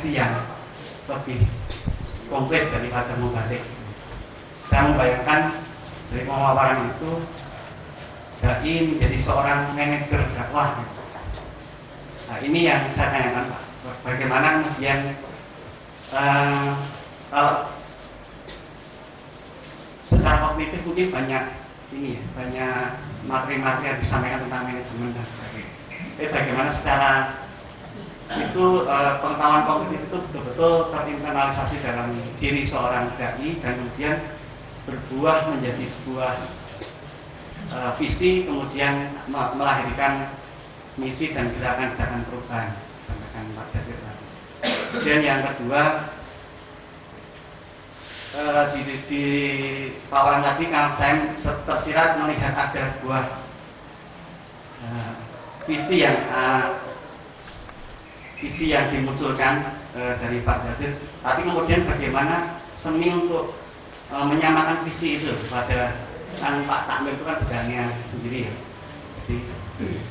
esensi yang lebih komplit daripada mubalik. Saya membayangkan dari pemaparan itu dai menjadi seorang manajer dakwah. Nah, ini yang saya tanyakan, Pak. Bagaimana kemudian kalau secara kognitif mungkin banyak ini ya, banyak materi-materi yang disampaikan tentang manajemen dan sebagainya. Tapi bagaimana secara itu pengetahuan kognitif itu betul-betul terinternalisasi dalam diri seorang dai dan kemudian berbuah menjadi sebuah visi, kemudian melahirkan misi dan gerakan-gerakan perubahan, sampaikan Pak Jazir tadi. Kemudian yang kedua, di paparan tadi saya tersirat melihat ada sebuah visi yang dimunculkan dari Pak Jazir. Tapi kemudian bagaimana seni untuk menyamakan visi itu pada Pak Takmil itu kan bidangnya sendiri ya. Jadi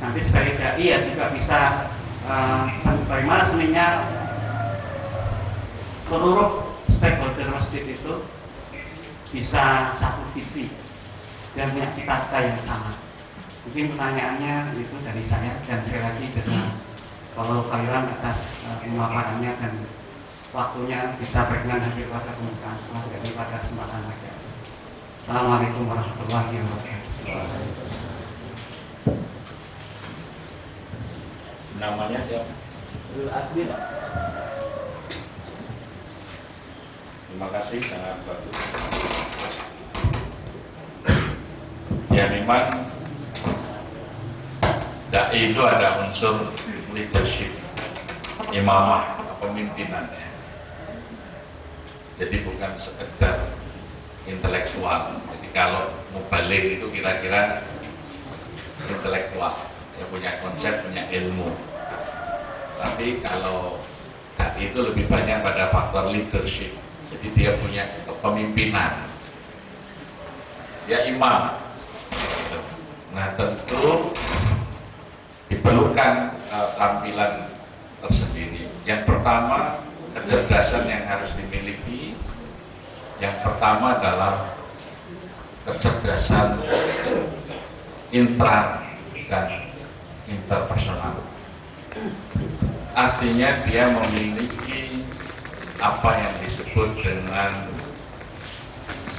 nanti sebagai dai ya juga bisa bagaimana seninya seluruh stakeholder masjid itu bisa satu visi dan punya cita-cita yang sama. Mungkin pertanyaannya itu dari saya, dan sekali lagi dengan kalau Khairan atas pemaparannya dan waktunya bisa berkenan hadir pada pembukaan sekolah dari pada kesempatan lagi. Assalamualaikum warahmatullahi wabarakatuh. Namanya siapa? Asli, Pak. Terima kasih, sangat bagus. Ya memang dai itu ada unsur leadership, imamah, kepemimpinan ya. Jadi bukan sekedar intelektual. Jadi kalau mubalik itu kira-kira intelektual, ya punya konsep, punya ilmu. Tapi kalau dai itu lebih banyak pada faktor leadership. Jadi dia punya kepemimpinan. Dia imam. Nah tentu diperlukan tampilan tersendiri. Yang pertama, kecerdasan yang harus dimiliki. Yang pertama adalah kecerdasan intra dan interpersonal. Artinya dia memiliki apa yang disebut dengan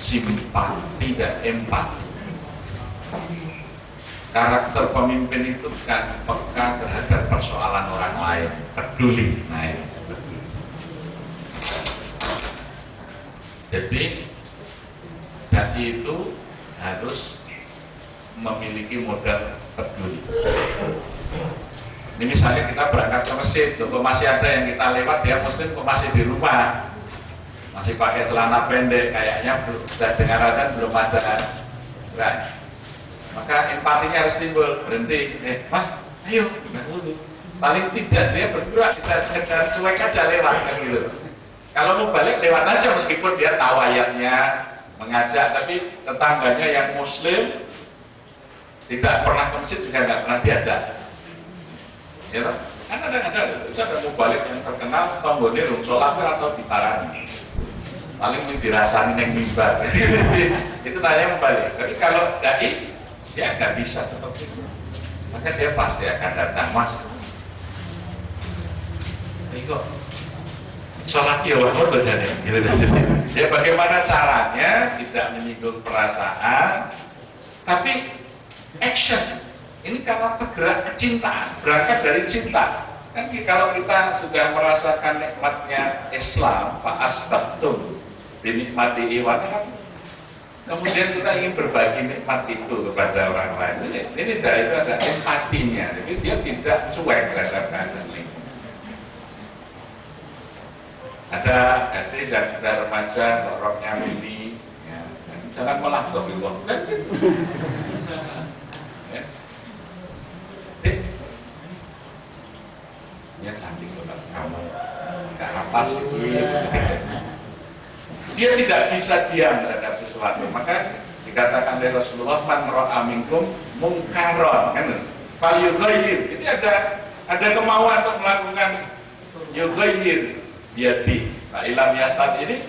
simpati dan empati. Karakter pemimpin itu kan peka terhadap persoalan orang lain, peduli. Nah, ini peduli. Jadi dai itu harus memiliki modal peduli. Ini misalnya kita berangkat ke masjid, kok masih ada yang kita lewat, dia muslim kok masih di rumah, masih pakai celana pendek, kayaknya sudah dengar azan belum ada kan? Maka empatinya harus timbul. Berhenti, mas, ayo, dulu. Paling tidak dia bergerak, kita sekedar cuek aja lewat kan gitu. Kalau mau balik lewat aja meskipun dia tahu ayatnya, mengajak, tapi tetangganya yang muslim tidak pernah ke masjid juga nggak pernah diajak. Ya, kan ada mau balik yang terkenal tonggone rung sholat atau diparani. Paling dirasani yang mimbar. Itu tanya membalik. Tapi kalau dai dia nggak bisa seperti itu. Maka dia pasti akan datang, mas. Kok sholat ya walaupun berjaya. Ya bagaimana caranya tidak menyinggung perasaan, tapi action. Ini karena tergerak kecintaan, berangkat dari cinta. Kan kalau kita sudah merasakan nikmatnya Islam, fa'asbahtum binikmati iwan, kemudian kita ingin berbagi nikmat itu kepada orang lain. Ini dari itu ada empatinya, jadi dia tidak cuek terhadap keadaan lingkungan. Ada gadis yang sudah remaja, roknya mini, ya, jangan melakuk di luar. Ya saking kamu nggak apa sih, dia tidak bisa diam terhadap sesuatu. Maka dikatakan oleh Rasulullah, man ra'a minkum mungkaron, kan? Fal yughayyir. Ini ada kemauan untuk melakukan yughayyir, biadi. Nah, ilam yastat ini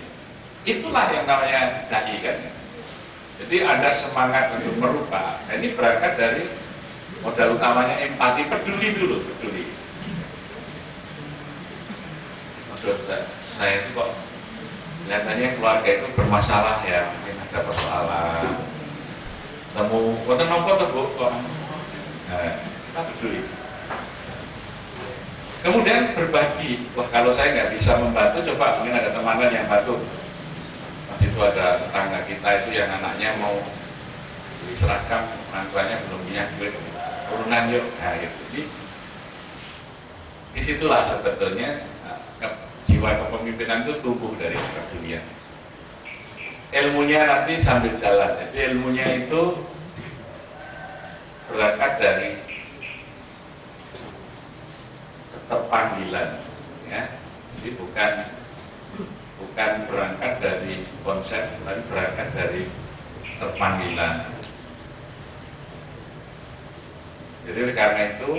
itulah yang namanya dai kan. Jadi ada semangat untuk merubah. Nah, ini berangkat dari modal utamanya empati, peduli dulu, peduli. Maksud saya itu kok kelihatannya keluarga itu bermasalah ya, mungkin ada persoalan. Temu, wonten nopo to Bu kok? Nah, kita peduli. Kemudian berbagi. Wah, kalau saya nggak bisa membantu, coba mungkin ada teman yang bantu. Pas itu ada tetangga kita itu yang anaknya mau beli seragam, orang tuanya belum punya duit, turunan yuk. Nah, gitu. Jadi disitulah sebetulnya jiwa kepemimpinan itu tumbuh dari kepedulian. Ilmunya nanti sambil jalan. Jadi ilmunya itu berangkat dari keterpanggilan, ya. Jadi bukan berangkat dari konsep, tapi berangkat dari terpanggilan. Jadi karena itu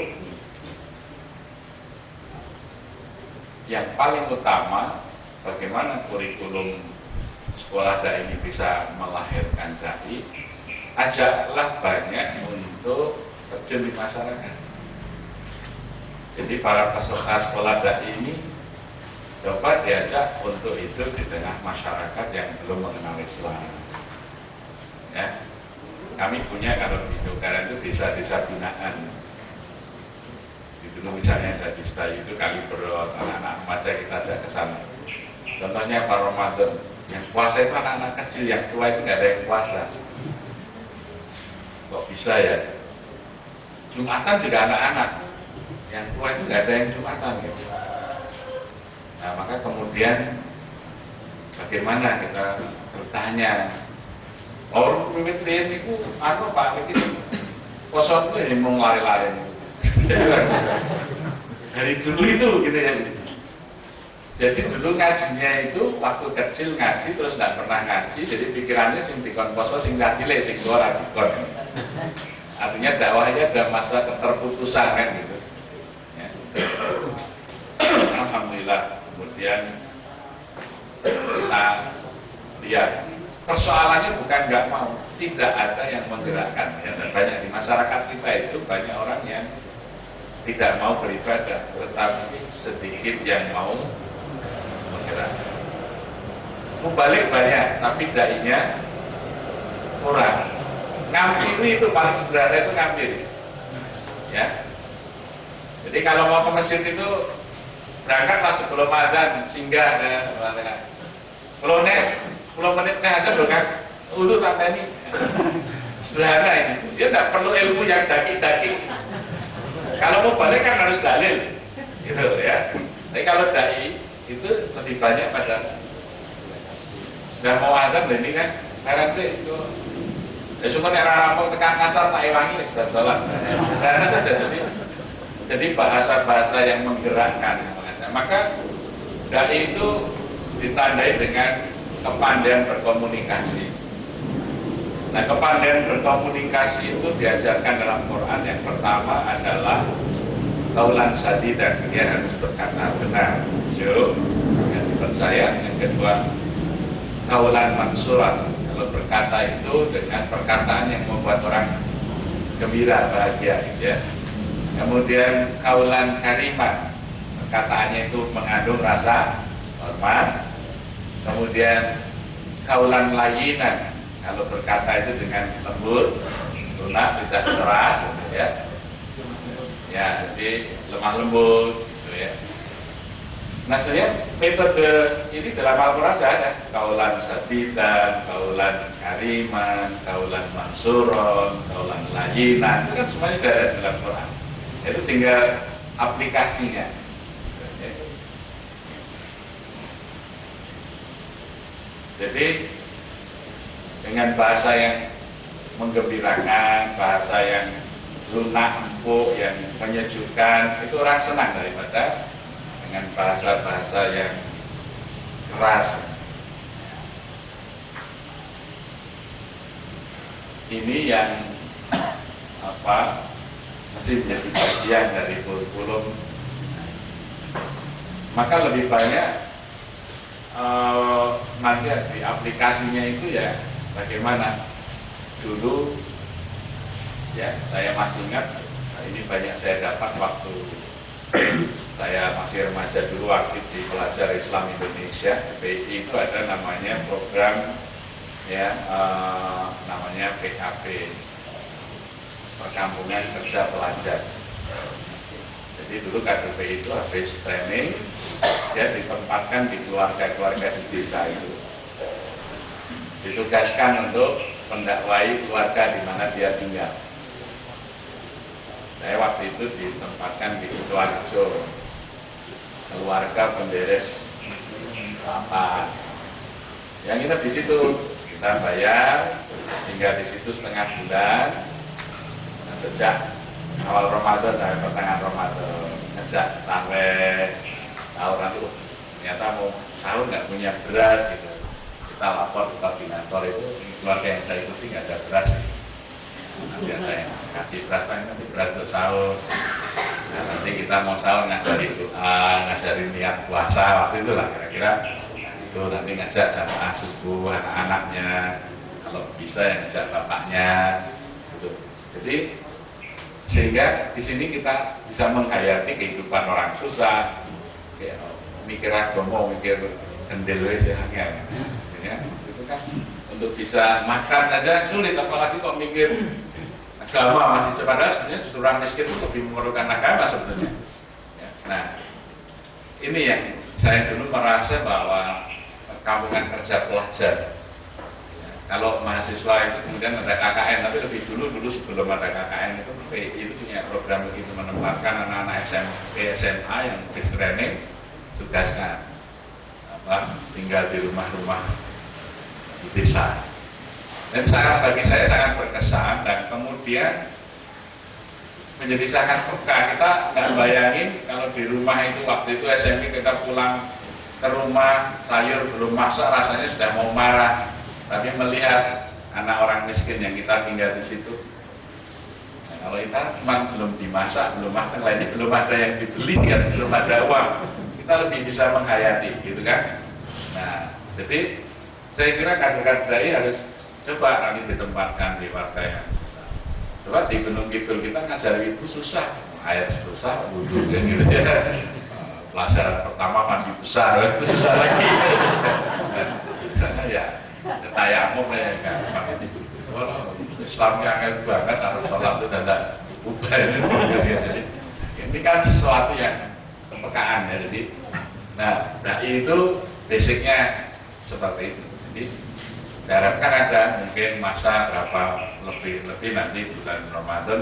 yang paling utama bagaimana kurikulum sekolah dai ini bisa melahirkan dai, ajaklah banyak untuk terjun di masyarakat. Jadi para peserta sekolah dai ini coba diajak untuk hidup di tengah masyarakat yang belum mengenal Islam. Ya, kami punya kalau di Jogja itu desa-desa binaan. Dulu misalnya ada di Stayu itu Kaliberot, anak-anak remaja kita ajak ke sana. Contohnya Pak Ramadan, yang puasa itu anak-anak kecil, yang tua itu nggak ada yang puasa. Kok bisa ya? Jumatan juga anak-anak, yang tua itu nggak ada yang Jumatan gitu. Nah, maka kemudian bagaimana kita bertanya, orang primitif itu apa Pak? Poso itu ini mau lari-lari. Dari dulu itu gitu ya. Jadi dulu ngajinya itu waktu kecil ngaji terus nggak pernah ngaji, jadi pikirannya sing dikon poso sing ngaji le sing ora dikon. Artinya dakwahnya ada masa keterputusan kan gitu. Ya. Alhamdulillah kemudian kita lihat persoalannya bukan nggak mau, tidak ada yang menggerakkan. Ya, dan banyak di masyarakat kita itu banyak orang yang tidak mau beribadah, tetapi sedikit yang mau bergerak. Mubalik banyak, tapi dainya kurang. Ngampiri itu paling sederhana itu ngampiri. Ya. Jadi kalau mau ke masjid itu berangkatlah sebelum azan, singgah ada. Kalau 10 menit ada berangkat, udah sampai ini. Sederhana ini. Dia tidak perlu ilmu yang daki-daki. Kalau mau balik kan harus dalil, gitu ya. Tapi kalau dai itu lebih banyak pada sudah mau azan ini kan, karena sih itu. Ya cuma era rampung tekan kasar tak ewangi sudah sholat. Karena jadi bahasa-bahasa yang menggerakkan. Maka dai itu ditandai dengan kepandaian berkomunikasi. Nah, kepandaian berkomunikasi itu diajarkan dalam Quran. Yang pertama adalah qaulan sadidan, dia harus berkata benar, jujur, yang dipercaya. Yang kedua, qaulan mansuran, kalau berkata itu dengan perkataan yang membuat orang gembira, bahagia, ya. Kemudian qaulan kariman, perkataannya itu mengandung rasa hormat. Kemudian qaulan layyinan, kalau berkata itu dengan lembut, lunak, tidak keras, gitu ya. Ya, jadi lemah lembut, gitu ya. Nah, sebenarnya metode ini dalam Al-Quran ada qaulan sadidan, qaulan kariman, qaulan mansuron, qaulan layyinan. Itu kan semuanya ada dalam Quran. Itu tinggal aplikasinya. Jadi dengan bahasa yang menggembirakan, bahasa yang lunak, empuk, yang menyejukkan, itu orang senang daripada dengan bahasa-bahasa yang keras. Ini yang mesti menjadi bagian dari kurikulum. Maka lebih banyak nanti di aplikasinya itu ya bagaimana dulu ya saya masih ingat ini banyak saya dapat waktu saya masih remaja dulu aktif di Pelajar Islam Indonesia PI itu ada namanya program ya namanya PKP Perkampungan Kerja Pelajar. Jadi dulu kader PI itu habis training dia ditempatkan di keluarga-keluarga di desa itu, ditugaskan untuk mendakwai keluarga di mana dia tinggal. Saya waktu itu ditempatkan di Sidoarjo, keluarga penderes lapas. Yang kita di situ kita bayar, tinggal di situ setengah bulan. Nah, sejak awal Ramadan sampai pertengahan Ramadan, ngejak sampai sahur nanti, ternyata mau sahur nggak punya beras gitu. Kita lapor ke koordinator itu keluarga yang saya ikuti nggak ada beras. Nanti ada yang kasih beras, nanti beras untuk sahur. Nah, nanti kita mau sahur ngajarin doa, ngajarin niat puasa waktu itu lah kira-kira itu. Nanti ngajak jamaah subuh anak-anaknya, kalau bisa yang ngajak bapaknya gitu. Jadi sehingga di sini kita bisa menghayati kehidupan orang susah, kayak mikir agama, mikir gendel aja ya, itu kan untuk bisa makan aja sulit, apalagi kok mikir agama masih padahal sebenarnya orang miskin itu lebih memerlukan agama sebetulnya. Ya, nah, ini yang saya dulu merasa bahwa perkampungan kerja pelajar. Ya, kalau mahasiswa itu kemudian ada KKN, tapi lebih dulu sebelum ada KKN itu PI itu punya program begitu, menempatkan anak-anak SMP, SMA yang di training tugasnya tinggal di rumah-rumah di desa. Dan bagi saya sangat berkesan dan kemudian menjadi sangat peka. Kita nggak bayangin kalau di rumah itu waktu itu SMP kita pulang ke rumah sayur belum masak rasanya sudah mau marah. Tapi melihat anak orang miskin yang kita tinggal di situ, nah, kalau kita cuma belum dimasak, belum makan, lainnya belum ada yang dibeli, kan belum ada uang, kita lebih bisa menghayati, gitu kan? Nah, jadi saya kira kader-kader dai harus coba nanti ditempatkan di partai yang coba di Gunung Kidul kita ngajar itu susah, air susah, wudhu gitu ya. Pelajaran pertama mandi besar, itu susah lagi. Misalnya ya tayamum ya kan, Islamnya angel banget, harus sholat itu dan ubah ini kan sesuatu yang kepekaan ya. Jadi, nah itu basicnya seperti itu. Jadi diharapkan ada mungkin masa berapa lebih nanti bulan Ramadan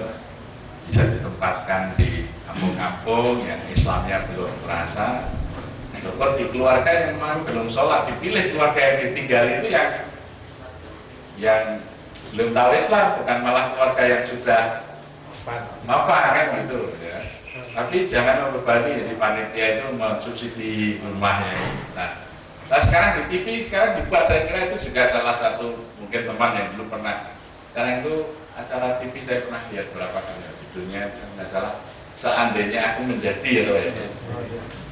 bisa ditempatkan di kampung-kampung yang Islamnya belum terasa, seperti keluarga yang memang belum sholat, dipilih keluarga yang ditinggal itu yang belum tahu Islam, bukan malah keluarga yang sudah mapan kan gitu ya. Tapi jangan membebani, jadi panitia itu mensubsidi rumahnya. Nah sekarang di TV sekarang dibuat, saya kira itu juga salah satu mungkin teman yang dulu pernah. Karena itu acara TV saya pernah lihat berapa kali, judulnya nggak salah, seandainya aku menjadi ya.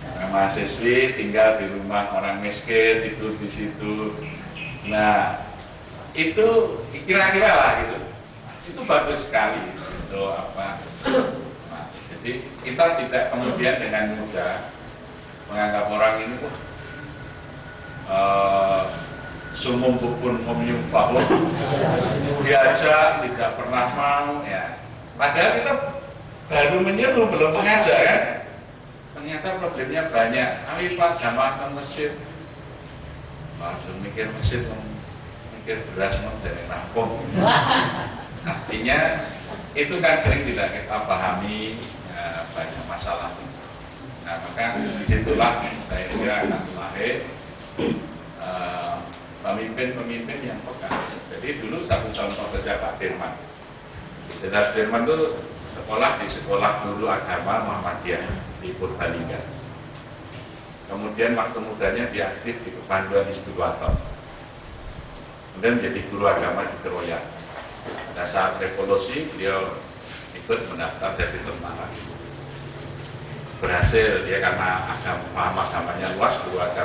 Nah, mahasiswi tinggal di rumah orang miskin, tidur di situ. Nah itu kira-kira lah gitu. Itu bagus sekali untuk apa. Nah, jadi kita tidak kemudian dengan mudah menganggap orang ini sumum pun menyumpah diajak tidak pernah mau ya. Padahal kita baru menyeru belum mengajak kan. Ternyata problemnya banyak. Ayo Pak jamaah ke masjid, langsung mikir masjid, mikir beras dari rampung. Artinya itu kan sering tidak kita pahami ya, banyak masalah. Nah maka disitulah saya kira akan lahir pemimpin-pemimpin yang peka. Jadi dulu satu contoh saja Pak Dirman. Jenderal Dirman itu sekolah di sekolah guru agama Muhammadiyah di Purbalingga. Kemudian waktu mudanya dia aktif di Kepanduan Hizbul-Wathon. Kemudian menjadi guru agama di Keroyan. Pada saat revolusi beliau ikut mendaftar jadi tentara. Berhasil dia karena paham agamanya luas, guru agama.